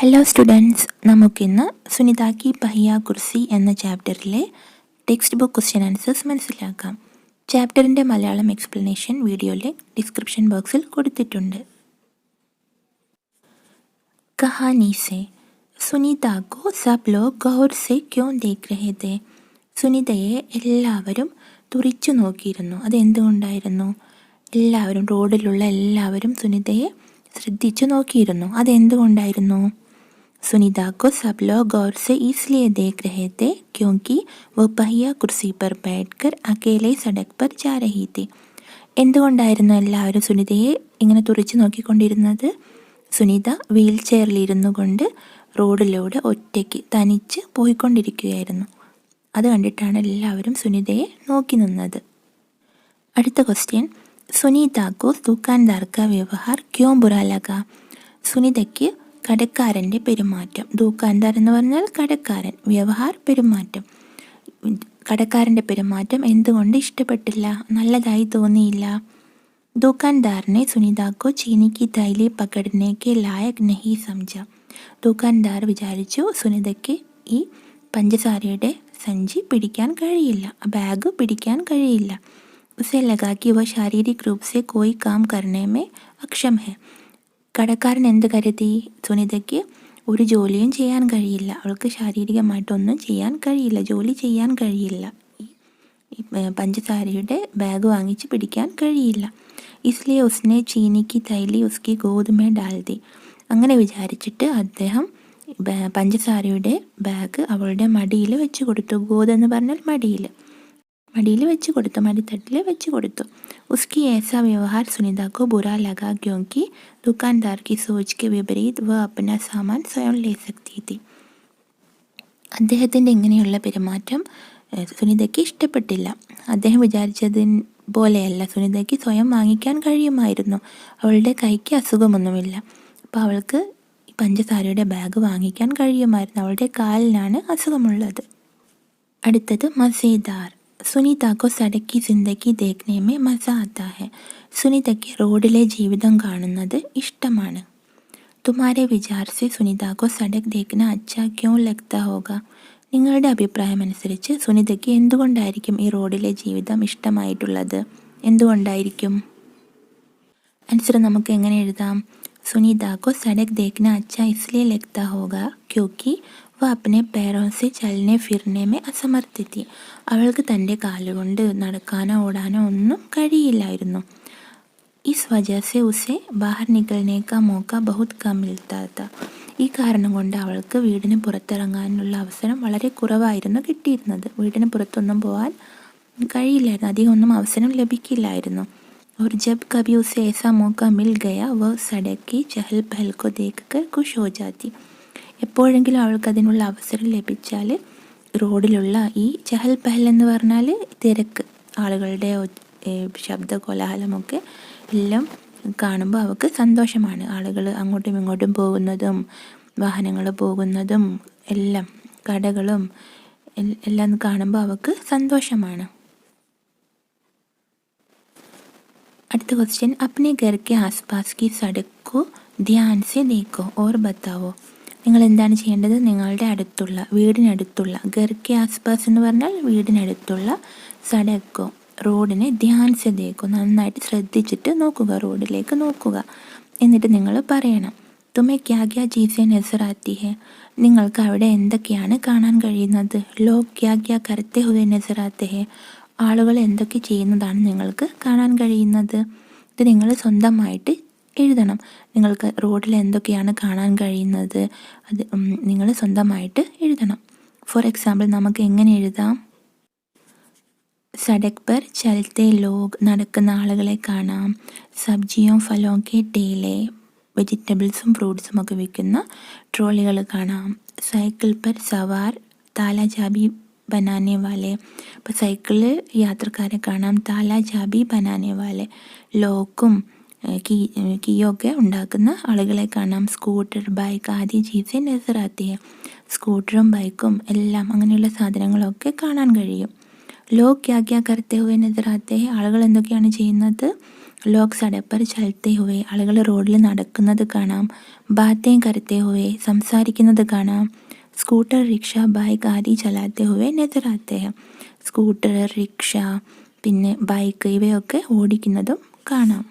Hello students, നമുക്കിന്ന് സുനിത കി പഹിയ കുർസി എന്ന ചാപ്റ്ററിലെ ടെക്സ്റ്റ് ബുക്ക് ക്വസ്റ്റ്യൻ ആൻസേഴ്സ് മനസ്സിലാക്കാം. ചാപ്റ്ററിൻ്റെ മലയാളം എക്സ്പ്ലനേഷൻ വീഡിയോയിലെ ഡിസ്ക്രിപ്ഷൻ ബോക്സിൽ കൊടുത്തിട്ടുണ്ട്. കഹാനി സെ സുനിത കോ സബ് ലോഗ് ഗൗർ സെ ക്യോं ദേഖ് രഹേ थे. സുനിതയെ എല്ലാവരും തുറിച്ചു നോക്കിയിരുന്നു. അതെന്തുകൊണ്ടായിരുന്നു? എല്ലാവരും, റോഡിലുള്ള എല്ലാവരും സുനിതയെ ശ്രദ്ധിച്ചു നോക്കിയിരുന്നു. അതെന്തുകൊണ്ടായിരുന്നു? सुनीता को सब लोग गौर से इसलिए देख रहे थे क्योंकि वो पहिया कुर्सी पर बैठकर अकेले सड़क पर जा रही थी. എന്തുകൊണ്ടായിരുന്നു എല്ലാവരും സുനിതയെ ഇങ്ങനെ തുറിച്ചു നോക്കിക്കൊണ്ടിരുന്നത്? സുനിത വീൽ ചെയറിലിരുന്നു കൊണ്ട് റോഡിലൂടെ ഒറ്റയ്ക്ക് തനിച്ച് പോയിക്കൊണ്ടിരിക്കുകയായിരുന്നു. അത് കണ്ടിട്ടാണ് എല്ലാവരും സുനിതയെ നോക്കി നിന്നത്. അടുത്ത ക്വസ്റ്റ്യൻ, സുനിതാക്കോ ദുക്കാൻദാർ കാ വ്യവഹാർ ക്യോं बुरा लगा. സുനിതയ്ക്ക് കടക്കാരൻ്റെ പെരുമാറ്റം, ദുക്കാൻദാർ എന്ന് പറഞ്ഞാൽ കടക്കാരൻ, വ്യവഹാർ പെരുമാറ്റം, കടക്കാരൻ്റെ പെരുമാറ്റം എന്തുകൊണ്ട് ഇഷ്ടപ്പെട്ടില്ല, നല്ലതായി തോന്നിയില്ല? ദുക്കാൻദാറിനെ സുനിതാക്കോ ചീനി കി തൈലി പകടനെ കെ ലായക് നഹി സംജ. ദുക്കാൻദാർ വിചാരിച്ചു സുനിതയ്ക്ക് ഈ പഞ്ചസാരയുടെ സഞ്ചി പിടിക്കാൻ കഴിയില്ല, ബാഗ് പിടിക്കാൻ കഴിയില്ല. ഉസെ ലഗാ കി വ ശാരീരിക് രൂപ് സെ കോയി കാം കർനെ മേ അക്ഷം ഹെ. കടക്കാരൻ എന്ത് കരുതി? സുനിതയ്ക്ക് ഒരു ജോലിയും ചെയ്യാൻ കഴിയില്ല, അവൾക്ക് ശാരീരികമായിട്ടൊന്നും ചെയ്യാൻ കഴിയില്ല, ജോലി ചെയ്യാൻ കഴിയില്ല, ഈ പഞ്ചസാരയുടെ ബാഗ് വാങ്ങിച്ച് പിടിക്കാൻ കഴിയില്ല. ഇസ്ലിയെ ഉസ്നെ ചീനിക്ക് തൈലി ഉസ്കി ഗോതമേ ഡാൽദി. അങ്ങനെ വിചാരിച്ചിട്ട് അദ്ദേഹം പഞ്ചസാരയുടെ ബാഗ് അവളുടെ മടിയിൽ വെച്ച് കൊടുത്തു. ഗോതെന്ന് പറഞ്ഞാൽ മടിയിൽ വെച്ച് കൊടുത്തു, മടിത്തട്ടിൽ വെച്ച് കൊടുത്തു. उसकी ऐसा व्यवहार सुनीता को बुरा लगा क्योंकि दुकानदार की सोच के विपरीत वह अपना सामान स्वयं ले सकती थी. അദ്ദേഹത്തിൻ്റെ ഇങ്ങനെയുള്ള പെരുമാറ്റം സുനിതയ്ക്ക് ഇഷ്ടപ്പെട്ടില്ല. അദ്ദേഹം വിചാരിച്ചതിന് പോലെയല്ല, സുനിതയ്ക്ക് സ്വയം വാങ്ങിക്കാൻ കഴിയുമായിരുന്നു. അവളുടെ കൈക്ക് അസുഖമൊന്നുമില്ല, അപ്പോൾ അവൾക്ക് പഞ്ചസാരയുടെ ബാഗ് വാങ്ങിക്കാൻ കഴിയുമായിരുന്നു. അവളുടെ കാലിനാണ് അസുഖമുള്ളത്. അടുത്തത് മസേദാർ. സുനിത को सड़क की जिंदगी देखने में मज़ा आता है. സുനിതയ്ക്ക് റോഡിലെ ജീവിതം കാണുന്നത് ഇഷ്ടമാണ്. തുമാരെ വിചാർ സെ സുനിത को सड़क देखना अच्छा क्यों लगता होगा. നിങ്ങളുടെ അഭിപ്രായമനുസരിച്ച് സുനിതയ്ക്ക് എന്തുകൊണ്ടായിരിക്കും ഈ റോഡിലെ ജീവിതം ഇഷ്ടമായിട്ടുള്ളത്? എന്തുകൊണ്ടായിരിക്കും? ആൻസർ നമുക്ക് എങ്ങനെ എഴുതാം? സുനിത को सड़क देखना अच्छा इसलिए लगता होगा क्योंकि വ അപ്നെ പേരോं से चलने फिरने में असमर्थ थी. അവൾക്ക് തൻ്റെ കാലുകൊണ്ട് നടക്കാനോ ഓടാനോ ഒന്നും കഴിയില്ലായിരുന്നു. ഇസ് വജഹ സെ ഉസെ ബാഹർ നികൽനെ കാ മൗക ബഹുത് കം മിൽത്താ താ. ഈ കാരണം കൊണ്ട് അവൾക്ക് വീടിന് പുറത്തിറങ്ങാനുള്ള അവസരം വളരെ കുറവായിരുന്നു കിട്ടിയിരുന്നത്. വീടിന് പുറത്തൊന്നും പോകാൻ കഴിയില്ലായിരുന്നു, അധികം ഒന്നും അവസരം ലഭിക്കില്ലായിരുന്നു. और जब कभी उसे ऐसा मौका मिल गया वह सड़क की चहल पहल को देखकर खुश हो जाती. എപ്പോഴെങ്കിലും അവൾക്ക് അതിനുള്ള അവസരം ലഭിച്ചാൽ റോഡിലുള്ള ഈ ചഹൽ പഹൽ എന്ന് പറഞ്ഞാൽ തിരക്ക്, ആളുകളുടെ ശബ്ദ കോലാഹലമൊക്കെ എല്ലാം കാണുമ്പോൾ അവൾക്ക് സന്തോഷമാണ്. ആളുകൾ അങ്ങോട്ടും ഇങ്ങോട്ടും പോകുന്നതും വാഹനങ്ങൾ പോകുന്നതും എല്ലാം, കടകളും എല്ലാം കാണുമ്പോൾ അവൾക്ക് സന്തോഷമാണ്. അടുത്ത ക്വസ്റ്റ്യൻ, അപ്നെ ഘർ കെ ആസ്പാസ് കി സഡക് കോ ധ്യാൻ സെ ദേഖോ ഓർ ബത്താവോ. നിങ്ങൾ എന്താണ് ചെയ്യേണ്ടത്? നിങ്ങളുടെ അടുത്തുള്ള, വീടിനടുത്തുള്ള, ഘർ കെ ആസ്പാസ് എന്ന് പറഞ്ഞാൽ വീടിനടുത്തുള്ള, സഡക്കോ റോഡിനെ ധ്യാൻ സെ ദേഖോ നന്നായിട്ട് ശ്രദ്ധിച്ചിട്ട് നോക്കുക, റോഡിലേക്ക് നോക്കുക. എന്നിട്ട് നിങ്ങൾ പറയണം, തുമേ ക്യാ ക്യാ ചീസേ നസർ ആത്തി ഹെ. നിങ്ങൾക്ക് അവിടെ എന്തൊക്കെയാണ് കാണാൻ കഴിയുന്നത്? ലോഗ് ക്യാ ക്യാ കർത്തെ ഹുവേ നസർ ആത്തെ ഹെ. ആളുകൾ എന്തൊക്കെ ചെയ്യുന്നതാണ് നിങ്ങൾക്ക് കാണാൻ കഴിയുന്നത്? ഇത് നിങ്ങൾ സ്വന്തമായിട്ട് എഴുതണം. നിങ്ങൾക്ക് റോഡിൽ എന്തൊക്കെയാണ് കാണാൻ കഴിയുന്നത് അത് നിങ്ങൾ സ്വന്തമായിട്ട് എഴുതണം. ഫോർ എക്സാമ്പിൾ നമുക്ക് എങ്ങനെ എഴുതാം? സഡക് പർ ചലത്തെ ലോഗ്, നടക്കുന്ന ആളുകളെ കാണാം. സബ്ജിയോ ഫലോ കെ ടേലെ, വെജിറ്റബിൾസും ഫ്രൂട്ട്സും ഒക്കെ വിൽക്കുന്ന ട്രോളികൾ കാണാം. സൈക്കിൾ പർ സവാർ താല ചാബി ബനാനെ വാലെ, ഇപ്പോൾ സൈക്കിളിൽ യാത്രക്കാരെ കാണാം. താല ചാബി ബനാനെ വാലെ, ലോക്കും കീയൊക്കെ ഉണ്ടാക്കുന്ന ആളുകളെ കാണാം. സ്കൂട്ടർ ബൈക്ക് ആദി ചീസേ നസർ ആത്തി ഹെ. സ്കൂട്ടറും ബൈക്കും എല്ലാം, അങ്ങനെയുള്ള സാധനങ്ങളൊക്കെ കാണാൻ കഴിയും. ലോഗ് ക്യാ ക്യാ കർത്തെ ഹുവേ നസർ ആത്തെ ഹെ. ആളുകൾ എന്തൊക്കെയാണ് ചെയ്യുന്നത്? ലോഗ് സഡക് പർ ചലത്തെ ഹുവേ, ആളുകൾ റോഡിൽ നടക്കുന്നത് കാണാം. ബാത്തേം കരത്തെ ഹുവേ, സംസാരിക്കുന്നത് കാണാം. സ്കൂട്ടർ, റിക്ഷ, ബൈക്ക് ആദി ചലാത്തെ ഹുവേ നസർ ആത്തെ ഹൈ. സ്കൂട്ടർ, റിക്ഷ, പിന്നെ ബൈക്ക് ഇവയൊക്കെ ഓടിക്കുന്നതും കാണാം.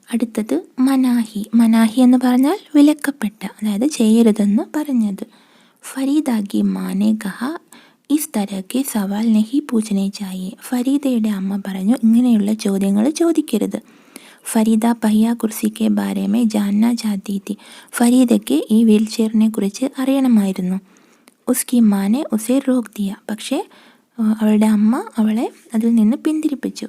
അടുത്തത് മനാഹി. മനാഹി എന്ന് പറഞ്ഞാൽ വിലക്കപ്പെട്ട, അതായത് ചെയ്യരുതെന്ന് പറഞ്ഞത്. ഫരീദ കി മാനെ കഹ ഇസ് തരഹ് സവാൽ നഹി പൂച്ച്നെ ചാഹിയെ. ഫരീദയുടെ അമ്മ പറഞ്ഞു, ഇങ്ങനെയുള്ള ചോദ്യങ്ങൾ ചോദിക്കരുത്. ഫരീദ പഹിയ കുർസിക്ക് ബാരേമേ ജാൻന ചാഹത്തി തി. ഫരീദയ്ക്ക് ഈ വീൽ ചെയറിനെ കുറിച്ച് അറിയണമായിരുന്നു. ഉസ്കി മാനെ ഉസെ റോക് ദിയ. പക്ഷേ അവളുടെ അമ്മ അവളെ അതിൽ നിന്ന് പിന്തിരിപ്പിച്ചു.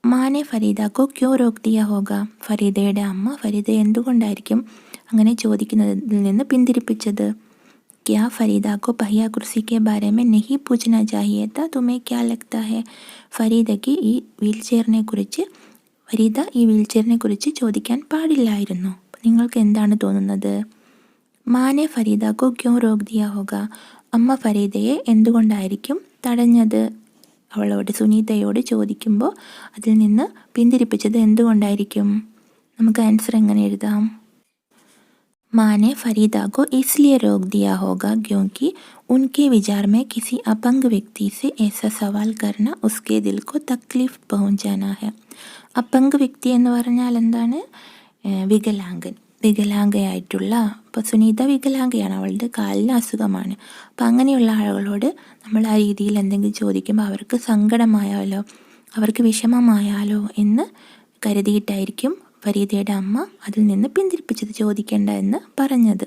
മാനെ ഫരീദക്കോ ക്യോ റോക് ദിയ ഹോഗ. ഫരീദയുടെ അമ്മ ഫരീദയെ എന്തുകൊണ്ടായിരിക്കും അങ്ങനെ ചോദിക്കുന്നതിൽ നിന്ന് പിന്തിരിപ്പിച്ചത്? क्या फरीदा को पहिया कुर्सी के बारे में नहीं पूछना चाहिए था? तुम्हें क्या लगता है? ഫരീദയ്ക്ക് ഈ വീൽ ചെയറിനെ കുറിച്ച് ചോദിക്കാൻ പാടില്ലായിരുന്നു. നിങ്ങൾക്ക് എന്താണ് തോന്നുന്നത്? മാനെ ഫരീദക്കോ ക്യോ റോക് ദിയ ഹോഗ. അമ്മ ഫരീദയെ എന്തുകൊണ്ടായിരിക്കും തടഞ്ഞത്? അവളോട്, സുനീതയോട് ചോദിക്കുമ്പോൾ അതിൽ നിന്ന് പിന്തിരിപ്പിച്ചത് എന്തുകൊണ്ടായിരിക്കും? നമുക്ക് ആൻസർ എങ്ങനെ എഴുതാം? माँ ने फरीदा को इसलिए रोक दिया होगा क्योंकि उनके विचार में किसी अपंग व्यक्ति से ऐसा सवाल करना उसके दिल को तकलीफ पहुंचाना है. अपंग വ്യക്തി എന്ന് പറഞ്ഞാൽ എന്താണ്? വികലാംഗയായിട്ടുള്ള, ഇപ്പോൾ സുനീത വികലാംഗയാണ്, അവളുടെ കാലിന് അസുഖമാണ്. അപ്പം അങ്ങനെയുള്ള ആളുകളോട് നമ്മൾ ആ രീതിയിൽ എന്തെങ്കിലും ചോദിക്കുമ്പോൾ അവർക്ക് സങ്കടമായാലോ, അവർക്ക് വിഷമമായാലോ എന്ന് കരുതിയിട്ടായിരിക്കും ഫരീദയുടെ അമ്മ അതിൽ നിന്ന് പിന്തിരിപ്പിച്ചത്, ചോദിക്കേണ്ട എന്ന് പറഞ്ഞത്.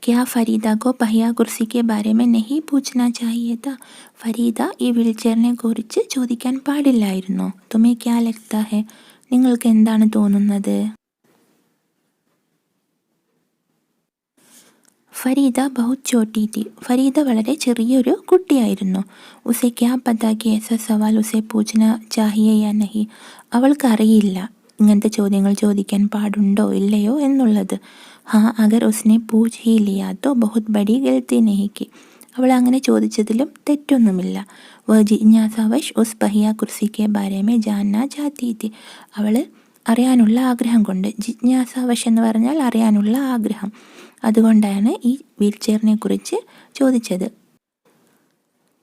ക്യാ ഫരീദ കോ പഹിയ കുർസിക്ക് ബാരെ മേ നഹി പൂച്ച്നാ ചാഹിയേ താ. ഫരീദ ഈ വീൽ ചെയറിനെ കുറിച്ച് ചോദിക്കാൻ പാടില്ലായിരുന്നോ? തുമേ ക്യാ ലഗ്താ ഹൈ. നിങ്ങൾക്ക് എന്താണ് തോന്നുന്നത്? ഫരീദ ബഹുത് ചോട്ടി തി. ഫരീദ വളരെ ചെറിയൊരു കുട്ടിയായിരുന്നു. ഉസെ ക്യാ പതാ കി ऐसा സവാൽ ഉസെ പൂച്ച്നാ ചാഹിയേ യാ നഹി. അവൾക്കറിയില്ല ഇങ്ങനത്തെ ചോദ്യങ്ങൾ ചോദിക്കാൻ പാടുണ്ടോ ഇല്ലയോ എന്നുള്ളത്. ഹാ അഗർ ഉസ്നെ പൂച്ച് ഹി ലിയാ തോ ബഹുത് ബഡി ഗൽത്തി നഹി കി. അവൾ അങ്ങനെ ചോദിച്ചതിലും തെറ്റൊന്നുമില്ല. വഹ് ജിജ്ഞാസാവശ് ഉസ് പഹിയ കുർസിക്ക് ബാരെ മേ ജാൻനാ ചാഹത്തി തി. അവൾ അറിയാനുള്ള ആഗ്രഹം കൊണ്ട്, ജിജ്ഞാസാവശ് എന്ന് പറഞ്ഞാൽ അറിയാനുള്ള ആഗ്രഹം, അതുകൊണ്ടാണ് ഈ വീൽ ചെയറിനെ കുറിച്ച് ചോദിച്ചത്.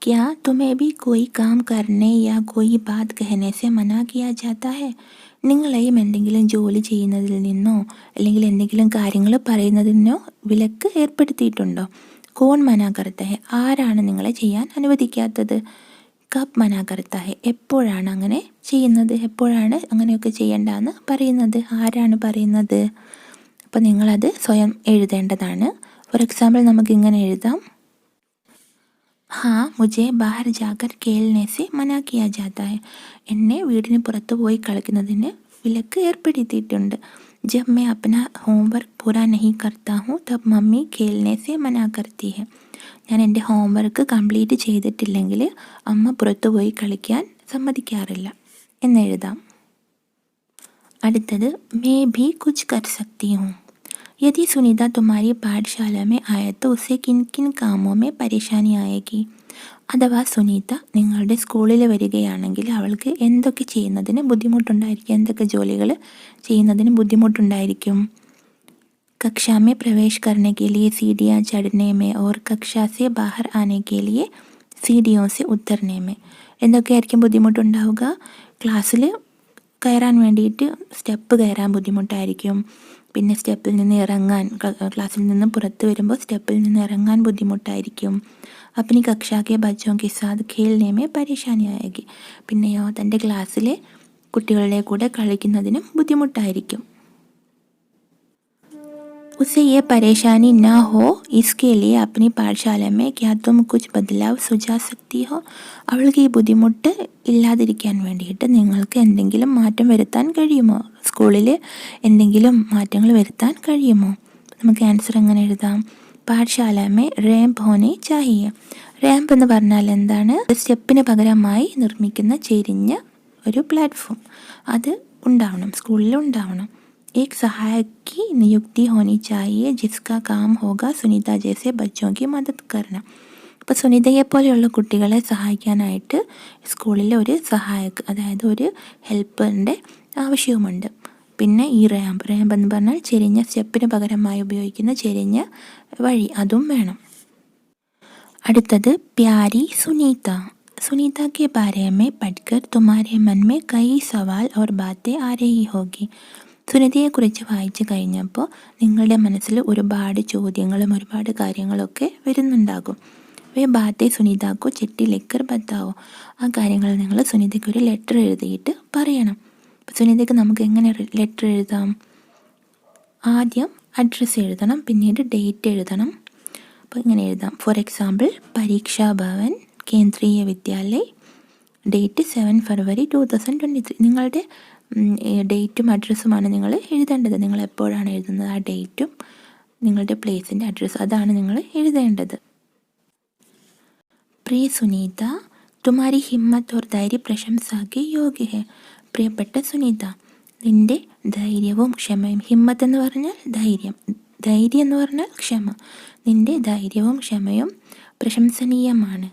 ക്യാ തുമേ ഭി കോയി കാം കർനെ യാ കോയി ബാത് കഹനെ സെ മനാ കിയാ ജാതാ ഹൈ. നിങ്ങളെയും എന്തെങ്കിലും ജോലി ചെയ്യുന്നതിൽ നിന്നോ അല്ലെങ്കിൽ എന്തെങ്കിലും കാര്യങ്ങൾ പറയുന്നതിനോ വിലക്ക് ഏർപ്പെടുത്തിയിട്ടുണ്ടോ? കോൺ മനാ കർത്ത ഹൈ. ആരാണ് നിങ്ങളെ ചെയ്യാൻ അനുവദിക്കാത്തത്? കബ് മനാ കർത്ത ഹൈ. എപ്പോഴാണ് അങ്ങനെ ചെയ്യുന്നത്? എപ്പോഴാണ് അങ്ങനെയൊക്കെ ചെയ്യേണ്ടെന്ന് പറയുന്നത്? ആരാണ് പറയുന്നത്? അപ്പോൾ നിങ്ങളത് സ്വയം എഴുതേണ്ടതാണ്. ഫോർ എക്സാമ്പിൾ നമുക്കിങ്ങനെ എഴുതാം. ഹാ മുझे ബാഹർ ജാകർ കേൽനെ സെ മനാ കിയാ ജാതാ ഹൈ. എന്നെ വീടിന് പുറത്ത് പോയി കളിക്കുന്നതിന് വിലക്ക് ഏർപ്പെടുത്തിയിട്ടുണ്ട്. ജബ് मैं अपना होमवर्क पूरा नहीं करता हूँ तब मम्मी खेलने से मना करती है. ഞാൻ എൻ്റെ ഹോംവർക്ക് കംപ്ലീറ്റ് ചെയ്തിട്ടില്ലെങ്കിൽ അമ്മ പുറത്തു പോയി കളിക്കാൻ സമ്മതിക്കാറില്ല എന്നെഴുതാം. അടുത്തത് मैं भी कुछ कर सकती हूँ. यदि सुनीता तुम्हारी पाठशाला में आए तो उसे किन किन कामों में परेशानी आएगी. അഥവാ സുനീത നിങ്ങളുടെ സ്കൂളിൽ വരികയാണെങ്കിൽ അവൾക്ക് എന്തൊക്കെ ചെയ്യുന്നതിന് ബുദ്ധിമുട്ടുണ്ടായിരിക്കും, എന്തൊക്കെ ജോലികൾ ചെയ്യുന്നതിന് ബുദ്ധിമുട്ടുണ്ടായിരിക്കും? कक्षा में प्रवेश करने के लिए सीढ़ियाँ चढ़ने में और कक्षा से बाहर आने के लिए सीढ़ियों से उतरने में. എന്തൊക്കെയായിരിക്കും ബുദ്ധിമുട്ടുണ്ടാവുക? ക്ലാസ്സിൽ കയറാൻ വേണ്ടിയിട്ട് സ്റ്റെപ്പ് കയറാൻ ബുദ്ധിമുട്ടായിരിക്കും. പിന്നെ സ്റ്റെപ്പിൽ നിന്ന് ഇറങ്ങാൻ, ക്ലാസ്സിൽ നിന്ന് പുറത്ത് വരുമ്പോൾ സ്റ്റെപ്പിൽ നിന്ന് ഇറങ്ങാൻ ബുദ്ധിമുട്ടായിരിക്കും. अपनी कक्षा के बच्चों के साथ खेलने में परेशानी आएगी. പിന്നെയോ തൻ്റെ ക്ലാസ്സിലെ കുട്ടികളുടെ കൂടെ കളിക്കുന്നതിനും ബുദ്ധിമുട്ടായിരിക്കും. उसे ये परेशानी ना हो इसके लिए अपनी पाठशाला में क्या तुम कुछ बदलाव सुझा सकती हो. അവൾക്ക് ഈ ബുദ്ധിമുട്ട് ഇല്ലാതിരിക്കാൻ വേണ്ടിയിട്ട് നിങ്ങൾക്ക് എന്തെങ്കിലും മാറ്റം വരുത്താൻ കഴിയുമോ? സ്കൂളിൽ എന്തെങ്കിലും മാറ്റങ്ങൾ വരുത്താൻ കഴിയുമോ? നമുക്ക് ആൻസർ എങ്ങനെ എഴുതാം? പാഠശാല മേ റാമ്പ് ഹോനെ ചാഹിയെ. റാമ്പ് എന്ന് പറഞ്ഞാൽ എന്താണ്? സ്റ്റെപ്പിന് പകരമായി നിർമ്മിക്കുന്ന ചെരിഞ്ഞ ഒരു പ്ലാറ്റ്ഫോം, അത് ഉണ്ടാവണം, സ്കൂളിൽ ഉണ്ടാവണം. एक सहायक की नियुक्ति होनी चाहिए जिसका काम होगा सुनीता जैसे बच्चों की मदद करना. അപ്പോൾ സുനിതയെ പോലെയുള്ള കുട്ടികളെ സഹായിക്കാനായിട്ട് സ്കൂളിൽ ഒരു സഹായക്, അതായത് ഒരു ഹെൽപ്പറിൻ്റെ ആവശ്യവുമുണ്ട്. പിന്നെ ഈ റാമ്പ് എന്ന് പറഞ്ഞാൽ ചെരിഞ്ഞ സ്റ്റെപ്പിന് പകരമായി ഉപയോഗിക്കുന്ന ചെരിഞ്ഞ വഴി, അതും വേണം. അടുത്തത് പ്യാരി സുനീത. സുനീത के बारे में पढ़कर तुम्हारे मन में कई सवाल और बातें आ रही होगी. സുനിതയെക്കുറിച്ച് വായിച്ചു കഴിഞ്ഞപ്പോൾ നിങ്ങളുടെ മനസ്സിൽ ഒരുപാട് ചോദ്യങ്ങളും ഒരുപാട് കാര്യങ്ങളൊക്കെ വരുന്നുണ്ടാകും. വേ ബാത്തെ സുനിതക്കോ ചിട്ടി ലിക്കർ ബത്താവോ. ആ കാര്യങ്ങൾ നിങ്ങൾ സുനിതയ്ക്ക് ഒരു ലെറ്റർ എഴുതിയിട്ട് പറയണം. സുനിതയ്ക്ക് നമുക്ക് എങ്ങനെ ലെറ്റർ എഴുതാം? ആദ്യം അഡ്രസ്സ് എഴുതണം, പിന്നീട് ഡേറ്റ് എഴുതണം. അപ്പോൾ ഇങ്ങനെ എഴുതാം. ഫോർ എക്സാമ്പിൾ, പരീക്ഷാ ഭവൻ കേന്ദ്രീയ വിദ്യാലയ, ഡേറ്റ് 7 ഫെബ്രുവരി 2023. നിങ്ങളുടെ ഡേറ്റും അഡ്രസ്സുമാണ് നിങ്ങൾ എഴുതേണ്ടത്. നിങ്ങൾ എപ്പോഴാണ് എഴുതുന്നത് ആ ഡേറ്റും നിങ്ങളുടെ പ്ലേസിൻ്റെ അഡ്രസ്സ്, അതാണ് നിങ്ങൾ എഴുതേണ്ടത്. പ്രിയ സുനീത, തുമാരി ഹിമ്മത്ത് ഓർ ധൈര്യ പ്രശംസാക്ക് യോഗ്യ ഹെ. പ്രിയപ്പെട്ട സുനീത, നിൻ്റെ ധൈര്യവും ക്ഷമയും, ഹിമ്മത്ത് എന്ന് പറഞ്ഞാൽ ധൈര്യം, ധൈര്യം എന്ന് പറഞ്ഞാൽ ക്ഷമ, നിൻ്റെ ധൈര്യവും ക്ഷമയും പ്രശംസനീയമാണ്.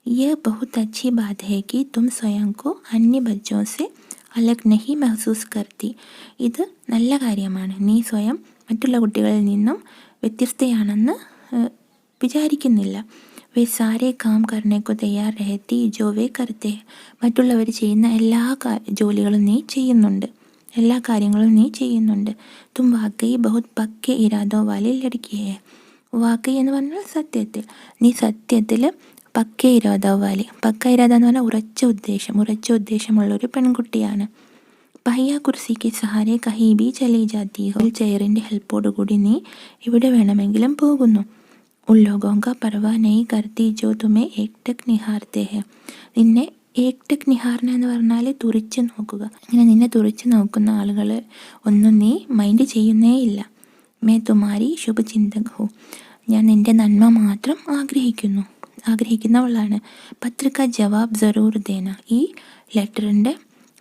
യഹ് ബഹുത് അച്ഛി ബാത് ഹെ കി തും സ്വയം കോ അന്യ ബച്ചോ സെ അലഗ് നഹി മെഹ്സൂസ് കർത്തി. ഇത് നല്ല കാര്യമാണ്, നീ സ്വയം മറ്റുള്ള കുട്ടികളിൽ നിന്നും വ്യത്യസ്തയാണെന്ന് വിചാരിക്കുന്നില്ല. വേ സാരേ കാം കർണേക്കോ തയ്യാർ രഹത്തി ജോ വേ കർത്തേ. മറ്റുള്ളവർ ചെയ്യുന്ന എല്ലാ ജോലികളും നീ ചെയ്യുന്നുണ്ട്, എല്ലാ കാര്യങ്ങളും നീ ചെയ്യുന്നുണ്ട്. തും വാക്കയി ബഹുത് പക്കേ ഇരാദോ വാലി ലടുക്കിയേ. വാക്കയി എന്ന് പറഞ്ഞാൽ സത്യത്തിൽ, നീ സത്യത്തിൽ പക്കേ ഇരാദോ വാലി, പക്ക ഇരാദ എന്ന് പറഞ്ഞാൽ ഉറച്ച ഉദ്ദേശമുള്ളൊരു പെൺകുട്ടിയാണ്. പയ്യ കുർസിക്ക് സഹാരെ കഹി ബി ചലി ജാത്തി ഹോ. ചെയറിൻ്റെ ഹെൽപ്പോടുകൂടി നീ എവിടെ വേണമെങ്കിലും പോകുന്നു. ഉൻ ലോഗോं का परवाह नहीं करती जो तुम्हें एकटक निहारते हैं. നിന്നെ ഏക്ടക് നിഹാർന എന്ന് പറഞ്ഞാൽ തുറിച്ച് നോക്കുക. ഇങ്ങനെ നിന്നെ തുറിച്ച് നോക്കുന്ന ആളുകൾ ഒന്നും നീ മൈൻഡ് ചെയ്യുന്നേ ഇല്ല. മേ തുമാരി ശുഭചിന്തക് ഹോ. ഞാൻ നിൻ്റെ നന്മ മാത്രം ആഗ്രഹിക്കുന്നവളാണ്. പത്രിക ജവാബ് ജറൂർ ദേന. ഈ ലെറ്ററിൻ്റെ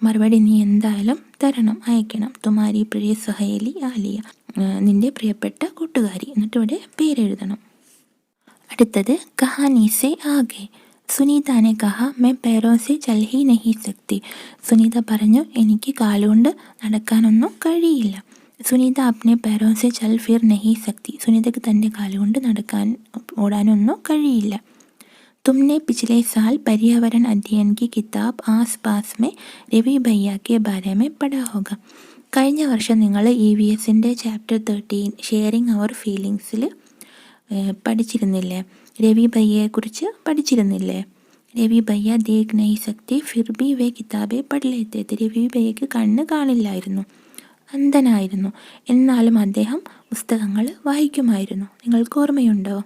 മറുപടി നീ എന്തായാലും തരണം, അയക്കണം. തുമാരി പ്രിയ സഹേലി ആലിയ, നിൻ്റെ പ്രിയപ്പെട്ട കൂട്ടുകാരി, എന്നിട്ട് ഇവിടെ പേരെഴുതണം. അടുത്തത് കഹാനി സെ ആകെ. സുനീത ने कहा मैं पैरों से चल ही नहीं सकती. സുനീത പറഞ്ഞു, എനിക്ക് കാലുകൊണ്ട് നടക്കാനൊന്നും കഴിയില്ല. സുനീത अपने पैरों से चल फिर नहीं सकती. സുനീതയ്ക്ക് തൻ്റെ കാലുകൊണ്ട് ഓടാനൊന്നും കഴിയില്ല. तुमने पिछले साल पर्यावरण अध्ययन की किताब आस पास में രവി ഭയ്യ के बारे में पढ़ा होगा. കഴിഞ്ഞ വർഷം നിങ്ങൾ EVSൻ്റെ ചാപ്റ്റർ 13 ഷെയറിങ് അവർ ഫീലിങ്സിൽ പഠിച്ചിരുന്നില്ലേ? രവി ഭയ്യയെക്കുറിച്ച് പഠിച്ചിരുന്നില്ലേ? രവി ഭയ്യ ദേഖ് നഹി സക്തി ഫിർ ബി വേ കിതാബെ പഠ് ലേത്തെ തെ. രവി ഭയ്യയ്ക്ക് കണ്ണ് കാണില്ലായിരുന്നു, അന്ധനായിരുന്നു, എന്നാലും അദ്ദേഹം പുസ്തകങ്ങൾ വായിക്കുമായിരുന്നു. നിങ്ങൾക്ക് ഓർമ്മയുണ്ടോ?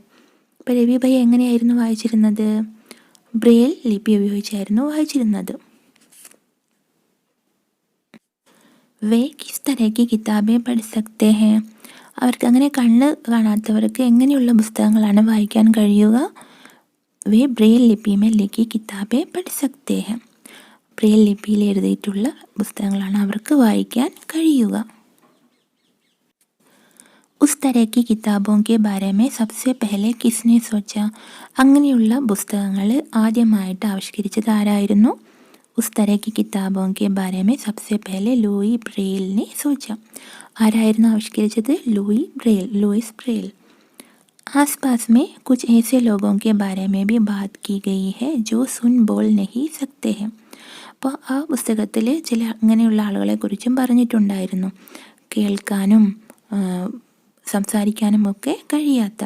ഇപ്പോൾ രവി ഭയ്യ എങ്ങനെയായിരുന്നു വായിച്ചിരുന്നത്? ബ്രെയിൽ ലിപി ഉപയോഗിച്ചായിരുന്നു വായിച്ചിരുന്നത്. വേ കിസ് തരഹ് കിതാബെ പഠ് സക്തേ ഹെ. അവർക്ക് അങ്ങനെ കണ്ണ് കാണാത്തവർക്ക് എങ്ങനെയുള്ള പുസ്തകങ്ങളാണ് വായിക്കാൻ കഴിയുക? വേ ബ്രെയിൽ ലിപി മേ ലിഖി കിതാബെ പഠ് സക്തേ ഹെ. ബ്രെയിൽ ലിപിയിൽ എഴുതിയിട്ടുള്ള പുസ്തകങ്ങളാണ് അവർക്ക് വായിക്കാൻ കഴിയുക. ഉസ് തരഹ് കിതാബോं के बारे में सबसे पहले किसने सोचा. അങ്ങനെയുള്ള പുസ്തകങ്ങൾ ആദ്യമായിട്ട് ആവിഷ്കരിച്ചത് ആരായിരുന്നു? ഉസ് തരഹ് കിതാബോं के बारे में सबसे पहले ലൂയി ബ്രെയിൽ ने सोचा. ആരായിരുന്നു ആവിഷ്കരിച്ചത്? Lewis Braille. आस पास में कुछ ऐसे लोगों के बारे में भी बात की गई है जो सुन बोल नहीं सकते हैं. അപ്പോൾ ആ പുസ്തകത്തിൽ ചില അങ്ങനെയുള്ള ആളുകളെ കുറിച്ചും പറഞ്ഞിട്ടുണ്ടായിരുന്നു, കേൾക്കാനും സംസാരിക്കാനും ഒക്കെ കഴിയാത്ത.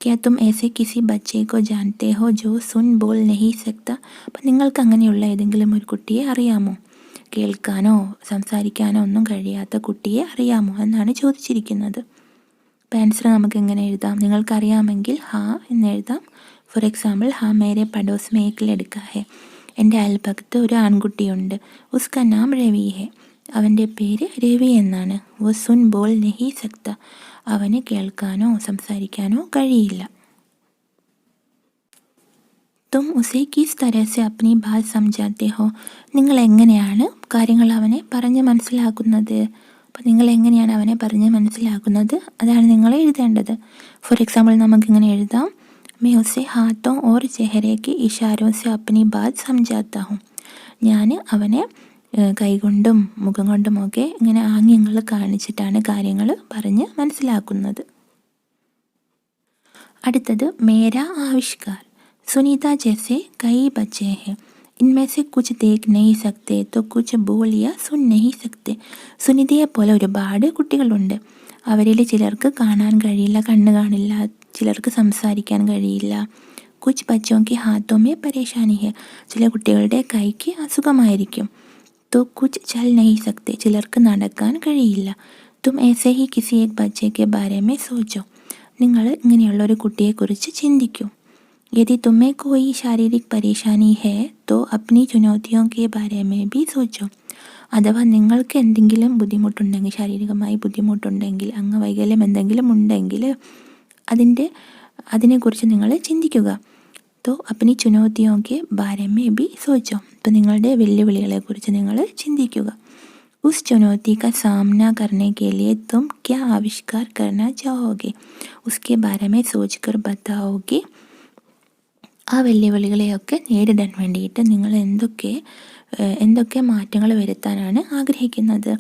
क्या तुम ऐसे किसी बच्चे को जानते हो जो सुन बोल नहीं सकता. അപ്പം നിങ്ങൾക്ക് അങ്ങനെയുള്ള ഏതെങ്കിലും ഒരു കുട്ടിയെ അറിയാമോ? കേൾക്കാനോ സംസാരിക്കാനോ ഒന്നും കഴിയാത്ത കുട്ടിയെ അറിയാമോ എന്നാണ് ചോദിച്ചിരിക്കുന്നത്. അപ്പോൾ ആൻസർ നമുക്ക് എങ്ങനെ എഴുതാം? നിങ്ങൾക്കറിയാമെങ്കിൽ ഹാ എന്ന് എഴുതാം. ഫോർ എക്സാമ്പിൾ, ഹാ മേരെ പഡോസ് മേ ഏക് ലഡ്കാ ഹെ. എൻ്റെ അയൽപക്കത്ത് ഒരു ആൺകുട്ടിയുണ്ട്. ഉസ്കാ നാം രവി ഹെ. അവൻ്റെ പേര് രവി എന്നാണ്. വോ സുൻ ബോൾ നഹി സക്ത. അവന് കേൾക്കാനോ സംസാരിക്കാനോ കഴിയില്ല. തും ഉസേ കിസ് തരഹ് സെ അപ്നി ബാത് സംജാത്തെ ഹോ. നിങ്ങൾ എങ്ങനെയാണ് കാര്യങ്ങൾ അവനെ പറഞ്ഞ് മനസ്സിലാക്കുന്നത്? അപ്പോൾ നിങ്ങൾ എങ്ങനെയാണ് അവനെ പറഞ്ഞ് മനസ്സിലാക്കുന്നത്, അതാണ് നിങ്ങൾ എഴുതേണ്ടത്. ഫോർ എക്സാമ്പിൾ നമുക്കിങ്ങനെ എഴുതാം, मैं उसे हाथों और चेहरे के इशारों से अपनी बात समझाता हूँ. ഞാൻ അവനെ കൈകൊണ്ടും മുഖം കൊണ്ടുമൊക്കെ ഇങ്ങനെ ആംഗ്യങ്ങൾ കാണിച്ചിട്ടാണ് കാര്യങ്ങൾ പറഞ്ഞ് മനസ്സിലാക്കുന്നത്. അടുത്തത് മേരാ ആവിഷ്കാർ. സുനിത ജैसे कई बच्चे हैं. इनमें से कुछ देख नहीं सकते तो कुछ बोल या सुन नहीं सकते. സുനിതയെ പോലെ ഒരുപാട് കുട്ടികളുണ്ട്. അവരിൽ ചിലർക്ക് കാണാൻ കഴിയില്ല, കണ്ണ് കാണില്ല, ചിലർക്ക് സംസാരിക്കാൻ കഴിയില്ല. കുച്ച് ബച്ചോങ്കി ഹാത്തോ മേ പരേശാനി ഹെ. ചില കുട്ടികളുടെ കൈക്ക് അസുഖമായിരിക്കും. तो कुछ चल नहीं सकते. ചിലർക്ക് നടക്കാൻ കഴിയില്ല. तुम ऐसे ही किसी एक बच्चे के बारे में सोचो. നിങ്ങൾ ഇങ്ങനെയുള്ള ഒരു കുട്ടിയെക്കുറിച്ച് ചിന്തിക്കൂ. यदि तुम्हें कोई शारीरिक परेशानी है तो अपनी चुनौतियों के बारे में भी सोचो. അഥവാ നിങ്ങൾക്ക് എന്തെങ്കിലും ബുദ്ധിമുട്ടുണ്ടെങ്കിൽ, ശാരീരികമായി ബുദ്ധിമുട്ടുണ്ടെങ്കിൽ, അംഗവൈകല്യം എന്തെങ്കിലും ഉണ്ടെങ്കിൽ അതിനെക്കുറിച്ച് നിങ്ങൾ ചിന്തിക്കുക. तो अपनी चुनौतियों के बारे में भी सोचो. അപ്പോൾ നിങ്ങളുടെ വെല്ലുവിളികളെക്കുറിച്ച് നിങ്ങൾ ചിന്തിക്കുക. उस चुनौती का सामना करने के लिए तुम क्या आविष्कार करना चाहोगे? उसके बारे में सोचकर बताओगे. ആ വെല്ലുവിളികളെയൊക്കെ നേരിടാൻ വേണ്ടിയിട്ട് നിങ്ങൾ എന്തൊക്കെ മാറ്റങ്ങൾ വരുത്താനാണ് ആഗ്രഹിക്കുന്നത്,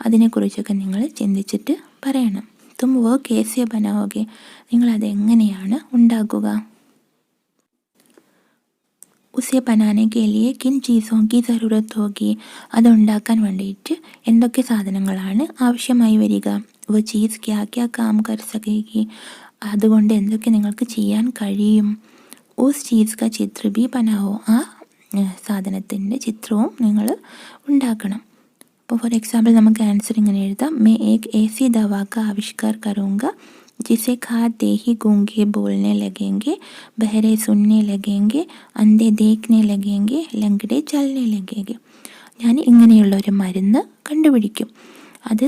അതിനെക്കുറിച്ചൊക്കെ നിങ്ങൾ ചിന്തിച്ചിട്ട് പറയണം. തും വോ കേസെ ബനാവോगे. നിങ്ങളതെങ്ങനെയാണ് ഉണ്ടാക്കുക. ഉസെ ബനാനെ കെ ലിയെ കിൻ ചീസോं की ज़रूरत होगी. അതുണ്ടാക്കാൻ വേണ്ടിയിട്ട് എന്തൊക്കെ സാധനങ്ങളാണ് ആവശ്യമായി വരിക. वो चीज़ क्या क्या काम कर सकेगी. അതുകൊണ്ട് എന്തൊക്കെ നിങ്ങൾക്ക് ചെയ്യാൻ കഴിയും. ഉസ് ചീസ് കാ ചിത്ര ബി ബനാവോ. ആ സാധനത്തിൻ്റെ ചിത്രവും നിങ്ങൾ ഉണ്ടാക്കണം. അപ്പോൾ ഫോർ എക്സാമ്പിൾ നമുക്ക് ആൻസർ ഇങ്ങനെ എഴുതാം. मैं एक ऐसी दवा का आविष्कार करूँगा जिसे खाते ही गूंगे बोलने लगेंगे, बहरे सुनने लगेंगे, अंधे देखने लगेंगे, लंगड़े चलने लगेंगे. ഞാൻ ഇങ്ങനെയുള്ള ഒരു മരുന്ന് കണ്ടുപിടിക്കും. അത്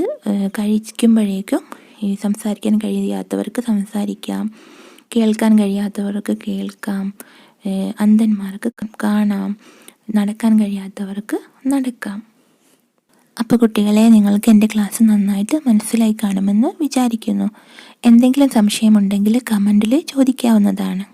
കഴിക്കുമ്പോഴേക്കും ഈ സംസാരിക്കാൻ കഴിയാത്തവർക്ക് സംസാരിക്കാം, കേൾക്കാൻ കഴിയാത്തവർക്ക് കേൾക്കാം, അന്ധന്മാർക്ക് കാണാം, നടക്കാൻ കഴിയാത്തവർക്ക് നടക്കാം. അപ്പോൾ കുട്ടികളെ, നിങ്ങൾക്ക് എൻ്റെ ക്ലാസ് നന്നായിട്ട് മനസ്സിലായി കാണുമെന്ന് വിചാരിക്കുന്നു. എന്തെങ്കിലും സംശയമുണ്ടെങ്കിൽ കമൻറ്റിൽ ചോദിക്കാവുന്നതാണ്.